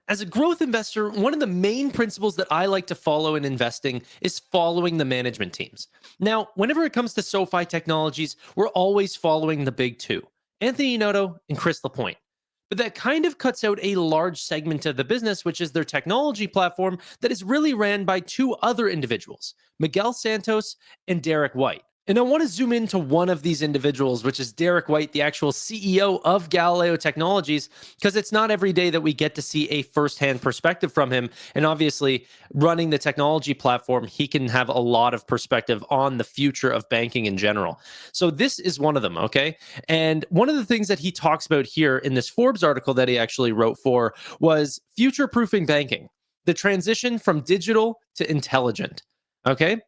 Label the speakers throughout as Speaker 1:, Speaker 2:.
Speaker 1: as a growth investor, one of the main principles that I like to follow in investing is following the management teams. Now, whenever it comes to SoFi Technologies, we're always following the big two, Anthony Noto and Chris Lapointe. But that kind of cuts out a large segment of the business, which is their technology platform that is really ran by two other individuals, Miguel Santos and Derek White. And I want to zoom into one of these individuals, which is Derek White, the actual CEO of Galileo Technologies, because it's not every day that we get to see a firsthand perspective from him. And obviously, running the technology platform, he can have a lot of perspective on the future of banking in general. So this is one of them, okay? And one of the things that he talks about here in this Forbes article that he actually wrote for was future-proofing banking, the transition from digital to intelligent, okay?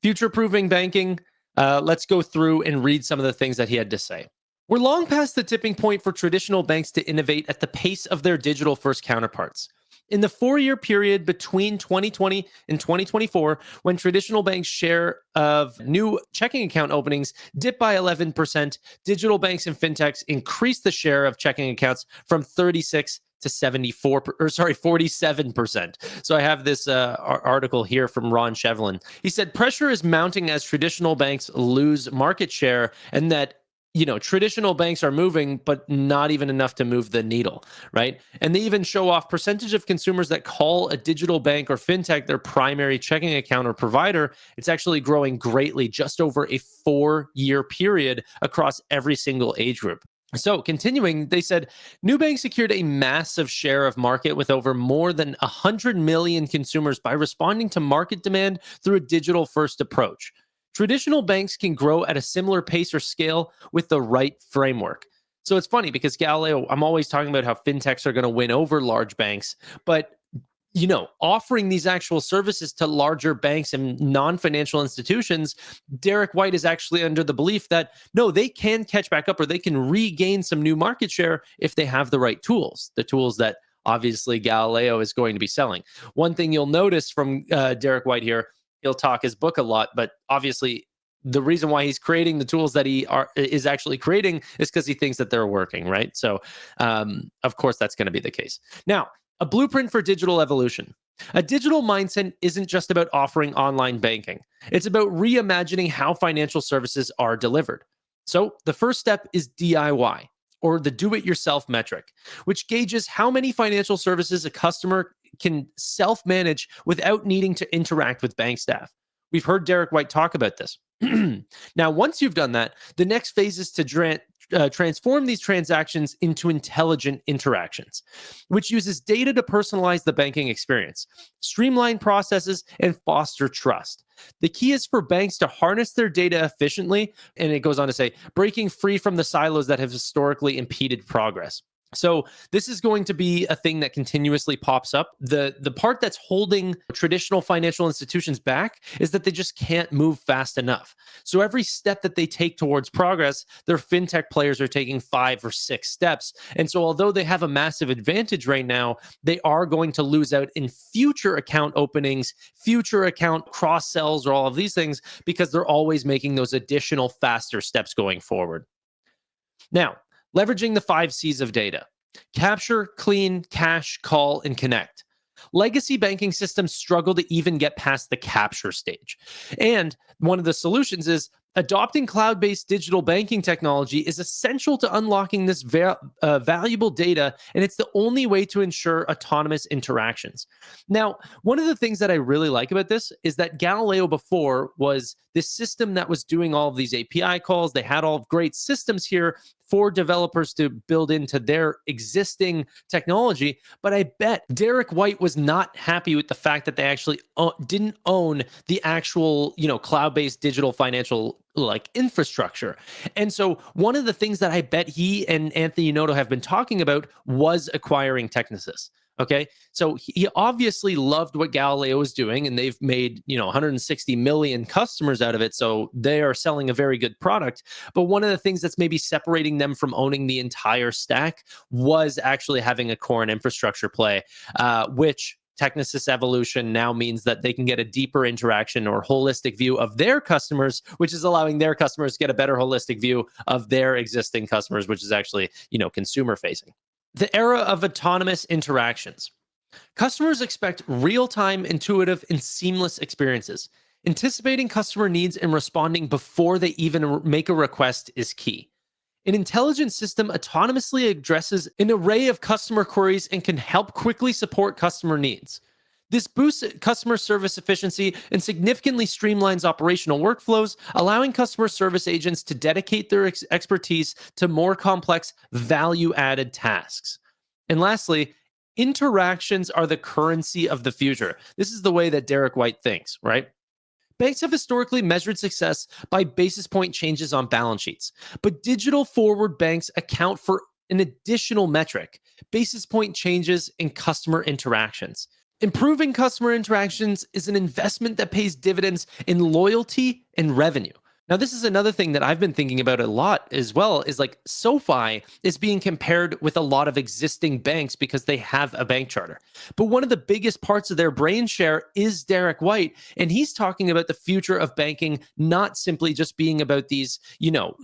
Speaker 1: Future-proofing banking. Let's go through and read some of the things that he had to say. We're long past the tipping point for traditional banks to innovate at the pace of their digital-first counterparts. In the 4-year period between 2020 and 2024, when traditional banks' share of new checking account openings dipped by 11%, digital banks and fintechs increased the share of checking accounts from 36 to 47%. So I have this article here from Ron Shevlin. He said pressure is mounting as traditional banks lose market share, and that traditional banks are moving, but not even enough to move the needle, right? And they even show off percentage of consumers that call a digital bank or fintech their primary checking account or provider. It's actually growing greatly just over a 4-year period across every single age group. So continuing, they said, new banks secured a massive share of market with over more than 100 million consumers by responding to market demand through a digital-first approach. Traditional banks can grow at a similar pace or scale with the right framework. So it's funny because Galileo, I'm always talking about how fintechs are going to win over large banks, but offering these actual services to larger banks and non-financial institutions, Derek White is actually under the belief that, no, they can catch back up or they can regain some new market share if they have the right tools, the tools that obviously Galileo is going to be selling. One thing you'll notice from Derek White here, he'll talk his book a lot, but obviously the reason why he's creating the tools that he is actually creating is because he thinks that they're working, right? So, of course, that's going to be the case. Now, a blueprint for digital evolution. A digital mindset isn't just about offering online banking. It's about reimagining how financial services are delivered. So the first step is DIY, or the do-it-yourself metric, which gauges how many financial services a customer can self-manage without needing to interact with bank staff. We've heard Derek White talk about this. Now, once you've done that, the next phase is to transform these transactions into intelligent interactions, which uses data to personalize the banking experience, streamline processes, and foster trust. The key is for banks to harness their data efficiently, and it goes on to say, breaking free from the silos that have historically impeded progress. So this is going to be a thing that continuously pops up. The part that's holding traditional financial institutions back is that they just can't move fast enough. So every step that they take towards progress, their fintech players are taking 5 or 6 steps. And so although they have a massive advantage right now, they are going to lose out in future account openings, future account cross sells, or all of these things, because they're always making those additional faster steps going forward. Now, leveraging the 5 C's of data: capture, clean, cache, call, and connect. Legacy banking systems struggle to even get past the capture stage. And one of the solutions is adopting cloud-based digital banking technology is essential to unlocking this valuable data, and it's the only way to ensure autonomous interactions. Now, one of the things that I really like about this is that Galileo before was this system that was doing all of these API calls. They had all of great systems here for developers to build into their existing technology. But I bet Derek White was not happy with the fact that they actually didn't own the actual, cloud-based digital financial infrastructure. And so one of the things that I bet he and Anthony Noto have been talking about was acquiring Technisys. Okay, so he obviously loved what Galileo was doing, and they've made 160 million customers out of it. So they are selling a very good product. But one of the things that's maybe separating them from owning the entire stack was actually having a core and infrastructure play, which Technisys evolution now means that they can get a deeper interaction or holistic view of their customers, which is allowing their customers to get a better holistic view of their existing customers, which is actually consumer facing. The era of autonomous interactions. Customers expect real-time, intuitive, and seamless experiences. Anticipating customer needs and responding before they even make a request is key. An intelligent system autonomously addresses an array of customer queries and can help quickly support customer needs. This boosts customer service efficiency and significantly streamlines operational workflows, allowing customer service agents to dedicate their expertise to more complex, value added tasks. And lastly, interactions are the currency of the future. This is the way that Derek White thinks, right? Banks have historically measured success by basis point changes on balance sheets, but digital forward banks account for an additional metric: basis point changes in customer interactions. Improving customer interactions is an investment that pays dividends in loyalty and revenue. Now, this is another thing that I've been thinking about a lot as well, is like SoFi is being compared with a lot of existing banks because they have a bank charter. But one of the biggest parts of their brain share is Derek White. And he's talking about the future of banking, not simply just being about these,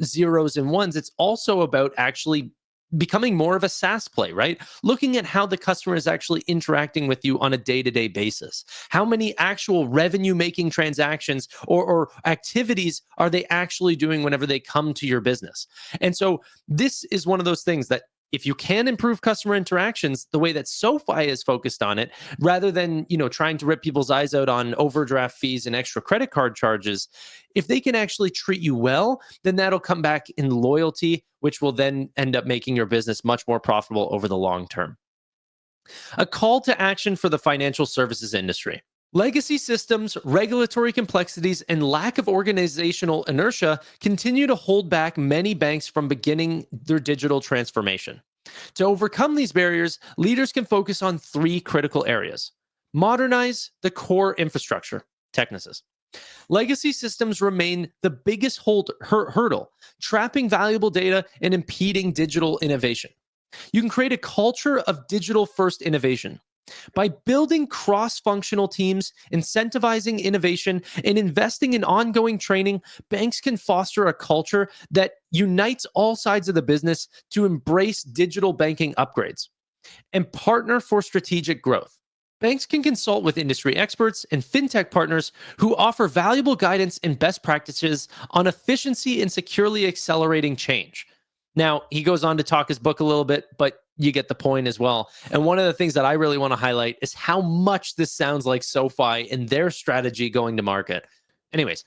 Speaker 1: zeros and ones. It's also about actually becoming more of a SaaS play, right? Looking at how the customer is actually interacting with you on a day-to-day basis. How many actual revenue-making transactions or activities are they actually doing whenever they come to your business? And so this is one of those things that if you can improve customer interactions the way that SoFi is focused on it, rather than trying to rip people's eyes out on overdraft fees and extra credit card charges, if they can actually treat you well, then that'll come back in loyalty, which will then end up making your business much more profitable over the long term. A call to action for the financial services industry. Legacy systems, regulatory complexities, and lack of organizational inertia continue to hold back many banks from beginning their digital transformation. To overcome these barriers, leaders can focus on three critical areas: modernize the core infrastructure, technicis. Legacy systems remain the biggest hurdle, trapping valuable data and impeding digital innovation. You can create a culture of digital first innovation. By building cross-functional teams, incentivizing innovation, and investing in ongoing training, banks can foster a culture that unites all sides of the business to embrace digital banking upgrades and partner for strategic growth. Banks can consult with industry experts and fintech partners who offer valuable guidance and best practices on efficiency and securely accelerating change. Now, he goes on to talk his book a little bit, but you get the point as well. And one of the things that I really want to highlight is how much this sounds like SoFi and their strategy going to market. Anyways,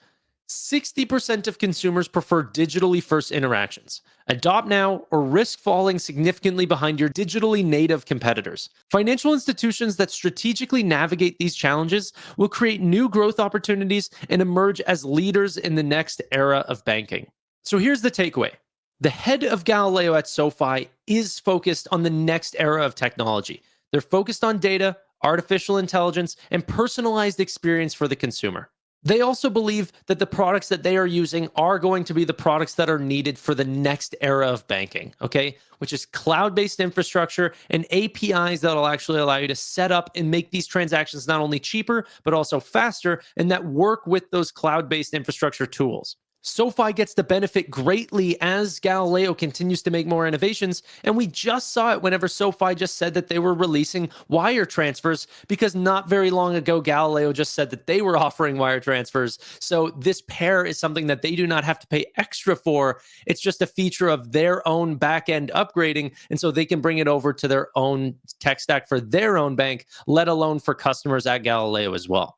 Speaker 1: 60% of consumers prefer digitally first interactions. Adopt now or risk falling significantly behind your digitally native competitors. Financial institutions that strategically navigate these challenges will create new growth opportunities and emerge as leaders in the next era of banking. So here's the takeaway. The head of Galileo at SoFi is focused on the next era of technology. They're focused on data, artificial intelligence, and personalized experience for the consumer. They also believe that the products that they are using are going to be the products that are needed for the next era of banking, okay? Which is cloud-based infrastructure and APIs that'll actually allow you to set up and make these transactions not only cheaper, but also faster, and that work with those cloud-based infrastructure tools. SoFi gets to benefit greatly as Galileo continues to make more innovations, and we just saw it whenever SoFi just said that they were releasing wire transfers, because not very long ago, Galileo just said that they were offering wire transfers. So this pair is something that they do not have to pay extra for. It's just a feature of their own back-end upgrading, and so they can bring it over to their own tech stack for their own bank, let alone for customers at Galileo as well.